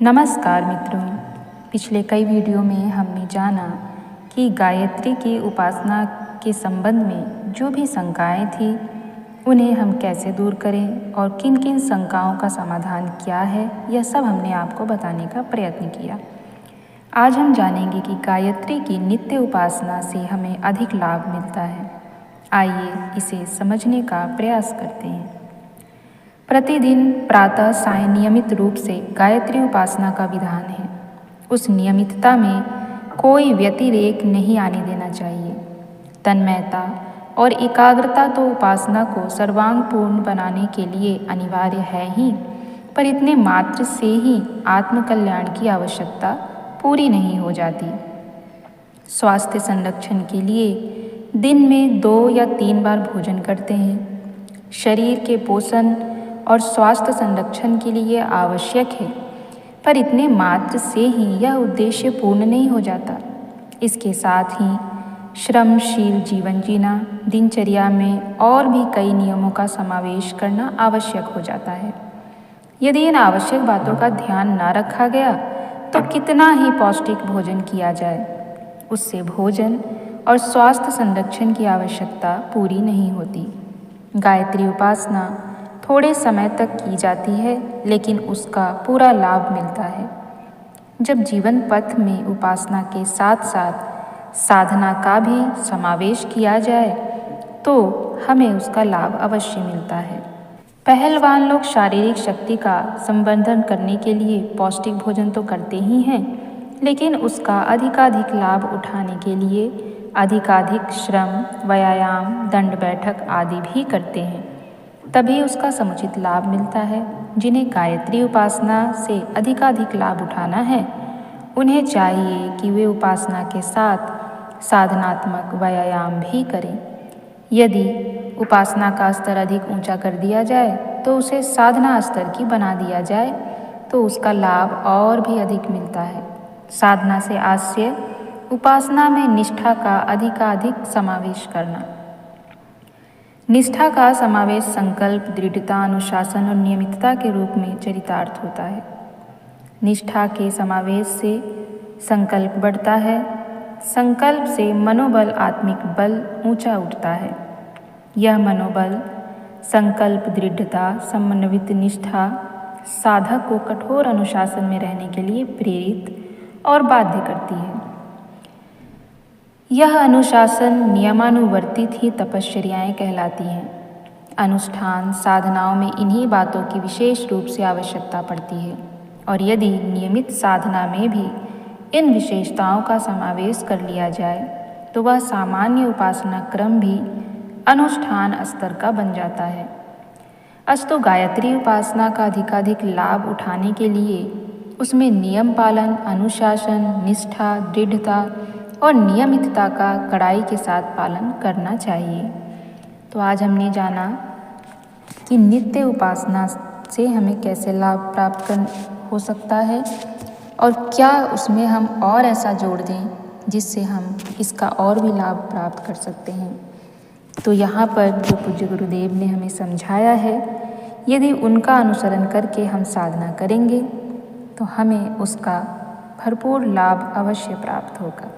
नमस्कार मित्रों। पिछले कई वीडियो में हमने जाना कि गायत्री की उपासना के संबंध में जो भी शंकाएं थी उन्हें हम कैसे दूर करें और किन किन शंकाओं का समाधान क्या है, यह सब हमने आपको बताने का प्रयत्न किया। आज हम जानेंगे कि गायत्री की नित्य उपासना से हमें अधिक लाभ मिलता है। आइए इसे समझने का प्रयास करते हैं। प्रतिदिन प्रातः सायं नियमित रूप से गायत्री उपासना का विधान है। उस नियमितता में कोई व्यतिरेक नहीं आने देना चाहिए। तन्मयता और एकाग्रता तो उपासना को सर्वांगपूर्ण बनाने के लिए अनिवार्य है ही, पर इतने मात्र से ही आत्मकल्याण की आवश्यकता पूरी नहीं हो जाती। स्वास्थ्य संरक्षण के लिए दिन में 2 या 3 बार भोजन करते हैं। शरीर के पोषण और स्वास्थ्य संरक्षण के लिए आवश्यक है, पर इतने मात्र से ही यह उद्देश्य पूर्ण नहीं हो जाता। इसके साथ ही श्रमशील जीवन जीना, दिनचर्या में और भी कई नियमों का समावेश करना आवश्यक हो जाता है। यदि इन आवश्यक बातों का ध्यान न रखा गया तो कितना ही पौष्टिक भोजन किया जाए, उससे भोजन और स्वास्थ्य संरक्षण की आवश्यकता पूरी नहीं होती। गायत्री उपासना थोड़े समय तक की जाती है, लेकिन उसका पूरा लाभ मिलता है। जब जीवन पथ में उपासना के साथ साथ साधना का भी समावेश किया जाए तो हमें उसका लाभ अवश्य मिलता है। पहलवान लोग शारीरिक शक्ति का संवर्धन करने के लिए पौष्टिक भोजन तो करते ही हैं, लेकिन उसका अधिकाधिक लाभ उठाने के लिए अधिकाधिक श्रम, व्यायाम, दंड बैठक आदि भी करते हैं। तभी उसका समुचित लाभ मिलता है। जिन्हें गायत्री उपासना से अधिकाधिक लाभ उठाना है, उन्हें चाहिए कि वे उपासना के साथ साधनात्मक व्यायाम भी करें। यदि उपासना का स्तर अधिक ऊंचा कर दिया जाए तो उसे साधना स्तर की बना दिया जाए तो उसका लाभ और भी अधिक मिलता है। साधना से आशय उपासना में निष्ठा का अधिकाधिक समावेश करना। निष्ठा का समावेश संकल्प, दृढ़ता, अनुशासन और नियमितता के रूप में चरितार्थ होता है। निष्ठा के समावेश से संकल्प बढ़ता है। संकल्प से मनोबल, आत्मिक बल ऊंचा उठता है। यह मनोबल, संकल्प, दृढ़ता, समन्वित निष्ठा साधक को कठोर अनुशासन में रहने के लिए प्रेरित और बाध्य करती है। यह अनुशासन नियमानुवर्तित ही तपश्चर्याएं कहलाती हैं। अनुष्ठान साधनाओं में इन्हीं बातों की विशेष रूप से आवश्यकता पड़ती है, और यदि नियमित साधना में भी इन विशेषताओं का समावेश कर लिया जाए तो वह सामान्य उपासना क्रम भी अनुष्ठान स्तर का बन जाता है। अस्तु गायत्री उपासना का अधिकाधिक लाभ उठाने के लिए उसमें नियम पालन, अनुशासन, निष्ठा, दृढ़ता और नियमितता का कड़ाई के साथ पालन करना चाहिए। तो आज हमने जाना कि नित्य उपासना से हमें कैसे लाभ प्राप्त हो सकता है और क्या उसमें हम और ऐसा जोड़ दें जिससे हम इसका और भी लाभ प्राप्त कर सकते हैं। तो यहाँ पर जो पूज्य गुरुदेव ने हमें समझाया है, यदि उनका अनुसरण करके हम साधना करेंगे तो हमें उसका भरपूर लाभ अवश्य प्राप्त होगा।